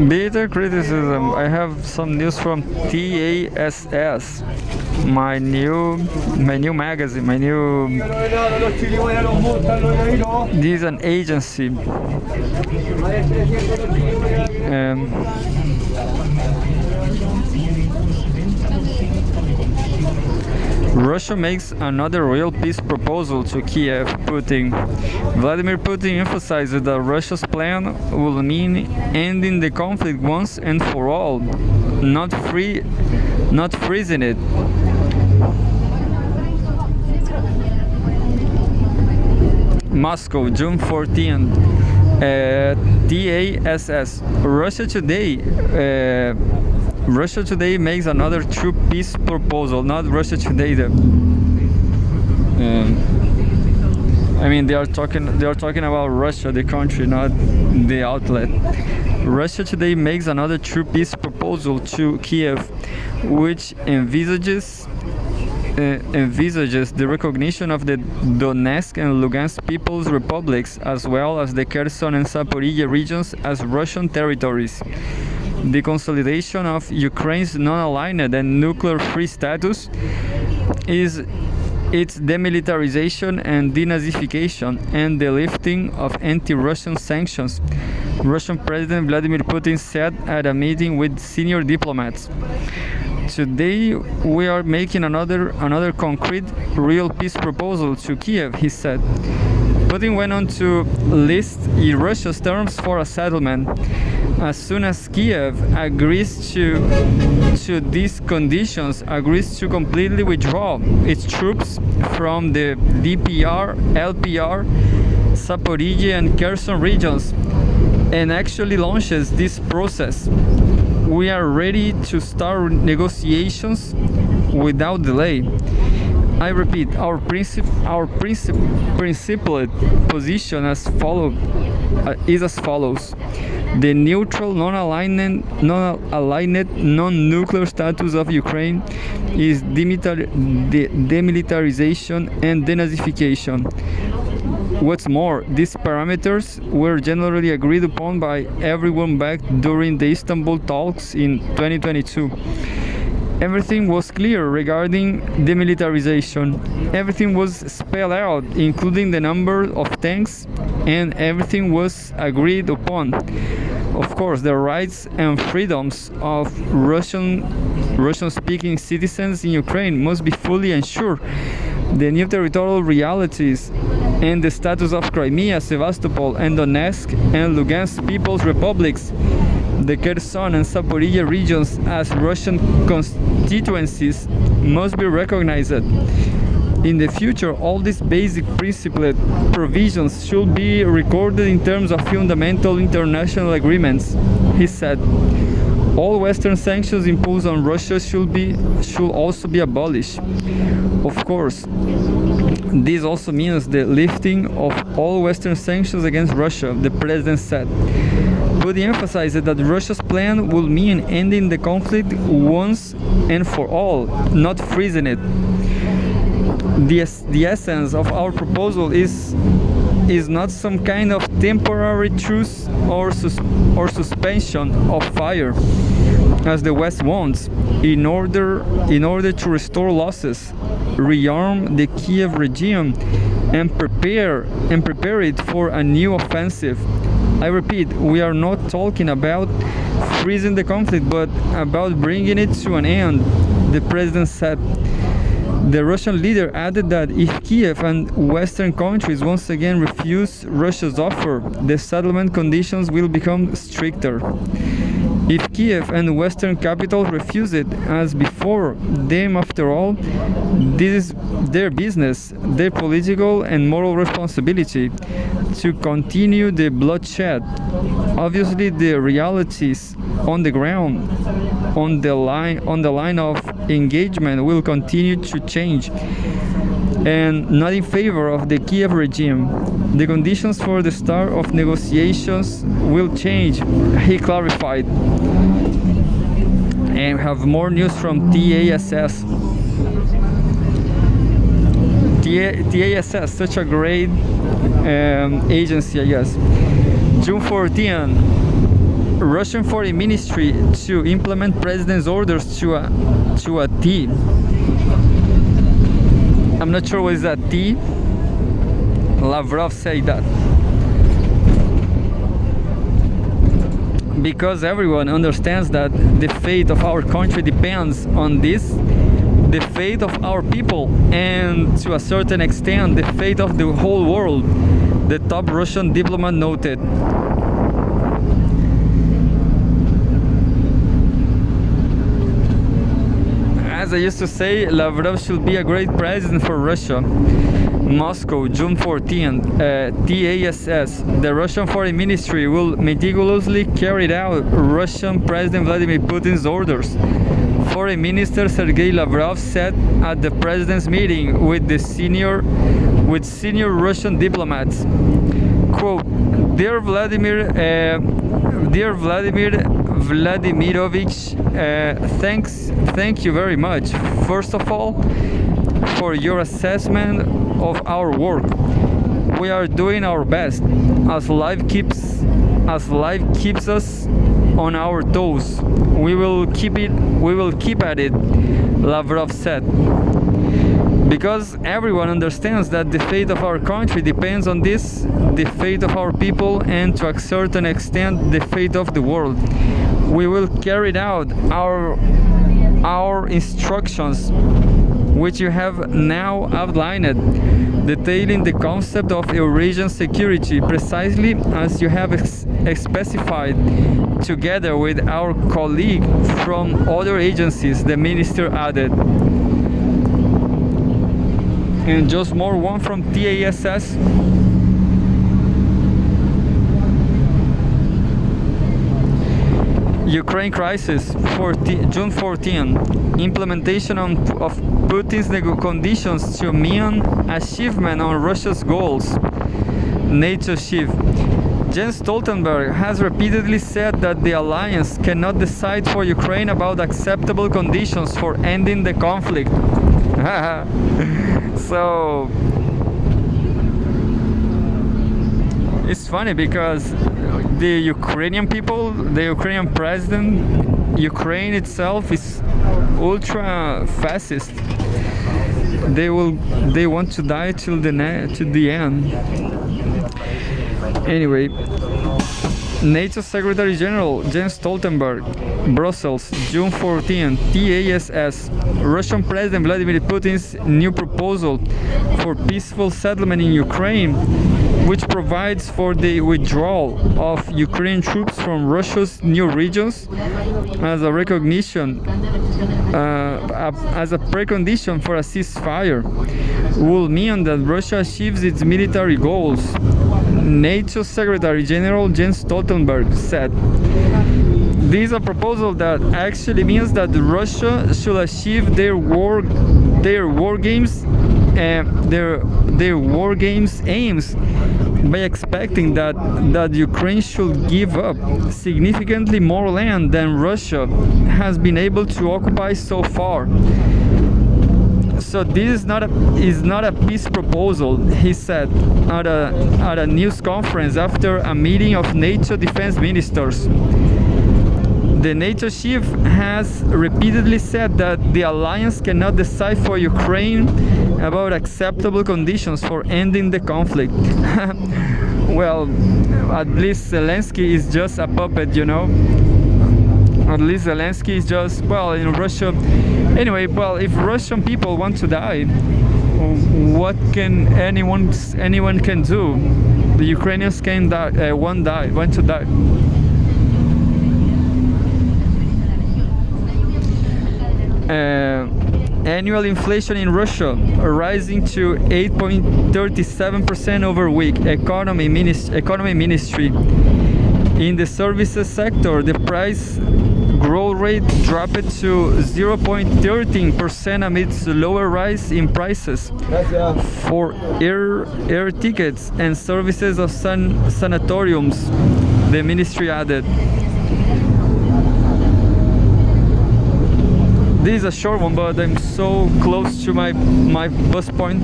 Bitter criticism. I have some news from TASS, my new magazine, this is an agency. Um, Russia makes another real peace proposal to Kiev. Vladimir Putin emphasized that Russia's plan will mean ending the conflict once and for all, not freezing it. Moscow, June 14th. TASS. Russia Today makes another true peace proposal. Not Russia Today. I mean, they are talking about Russia, the country, not the outlet. Russia Today makes another true peace proposal to Kiev, which envisages the recognition of the Donetsk and Lugansk People's Republics, as well as the Kherson and Zaporizhia regions, as Russian territories. The consolidation of Ukraine's non-aligned and nuclear-free status is its demilitarization and denazification and the lifting of anti-Russian sanctions, Russian President Vladimir Putin said at a meeting with senior diplomats. Today we are making another concrete, real peace proposal to Kiev, he said. Putin went on to list Russia's terms for a settlement. As soon as Kiev agrees to these conditions, agrees to completely withdraw its troops from the DPR, LPR, Zaporizhia and Kherson regions, and actually launches this process, we are ready to start negotiations without delay. I repeat, our principled position is as follows. The neutral, non-aligned, non-nuclear status of Ukraine is demilitarization and denazification. What's more, these parameters were generally agreed upon by everyone back during the Istanbul talks in 2022. Everything was clear regarding demilitarization. Everything was spelled out, including the number of tanks, and everything was agreed upon. Of course, the rights and freedoms of Russian-speaking citizens in Ukraine must be fully ensured. The new territorial realities and the status of Crimea, Sevastopol, and Donetsk and Lugansk People's Republics, the Kherson and Zaporizhia regions as Russian constituencies must be recognized. In the future, all these basic principled provisions should be recorded in terms of fundamental international agreements, he said. All Western sanctions imposed on Russia should also be abolished. Of course, this also means the lifting of all Western sanctions against Russia, the president said. But he emphasized that Russia's plan will mean ending the conflict once and for all, not freezing it. The essence of our proposal is not some kind of temporary truce or suspension of fire, as the West wants, in order to restore losses, rearm the Kiev regime, and prepare it for a new offensive. I repeat, we are not talking about freezing the conflict, but about bringing it to an end, the president said. The Russian leader added that if Kiev and Western countries once again refuse Russia's offer, the settlement conditions will become stricter. If Kiev and Western capitals refuse it, as before them, after all, this is their business, their political and moral responsibility to continue the bloodshed. Obviously, the realities on the ground, on the line of engagement will continue to change, and not in favor of the Kiev regime. The conditions for the start of negotiations will change, he clarified. And we have more news from TASS. TASS, such a great agency, I guess. June 14, Russian Foreign Ministry to implement President's orders to a T. I'm not sure what is that T. Lavrov said that. Because everyone understands that the fate of our country depends on this, the fate of our people, and to a certain extent, the fate of the whole world, the top Russian diplomat noted. As I used to say, Lavrov should be a great president for Russia. Moscow, June 14, TASS. The Russian Foreign Ministry will meticulously carry out Russian President Vladimir Putin's orders. Foreign Minister Sergei Lavrov said at the president's meeting with senior Russian diplomats. Quote, Dear Vladimir Vladimirovich, thank you very much. First of all, for your assessment of our work. We are doing our best as life keeps us on our toes. We will keep at it, Lavrov said. Because everyone understands that the fate of our country depends on this, the fate of our people, and to a certain extent the fate of the world. We will carry out our instructions, which you have now outlined, detailing the concept of Eurasian security precisely as you have specified, together with our colleague from other agencies, the minister added. And just more one from TASS. Ukraine crisis, June 14. Implementation of Putin's conditions to mean achievement on Russia's goals. NATO chief Jens Stoltenberg has repeatedly said that the alliance cannot decide for Ukraine about acceptable conditions for ending the conflict. So it's funny because the Ukrainian people, the Ukrainian president, Ukraine itself is ultra fascist. They want to die to the end. Anyway, NATO Secretary General Jens Stoltenberg, Brussels, June 14, TASS. Russian President Vladimir Putin's new proposal for peaceful settlement in Ukraine, which provides for the withdrawal of Ukrainian troops from Russia's new regions as a recognition, as a precondition for a ceasefire, will mean that Russia achieves its military goals. NATO Secretary General Jens Stoltenberg said. This is a proposal that actually means that Russia should achieve their war games aims by expecting that Ukraine should give up significantly more land than Russia has been able to occupy so far. So this is not a peace proposal, he said at a news conference after a meeting of NATO defense ministers. The NATO chief has repeatedly said that the alliance cannot decide for Ukraine about acceptable conditions for ending the conflict. Well, at least Zelensky is just a puppet, you know. At least Zelensky is just, well, in Russia. Anyway, well, if Russian people want to die, what can anyone can do? The Ukrainians can die, want to die. Annual inflation in Russia rising to 8.37% over week. Economy Ministry. In the services sector, the price growth rate dropped to 0.13% amidst lower rise in prices for air tickets and services of sanatoriums, the ministry added. This is a short one, but I'm so close to my bus point.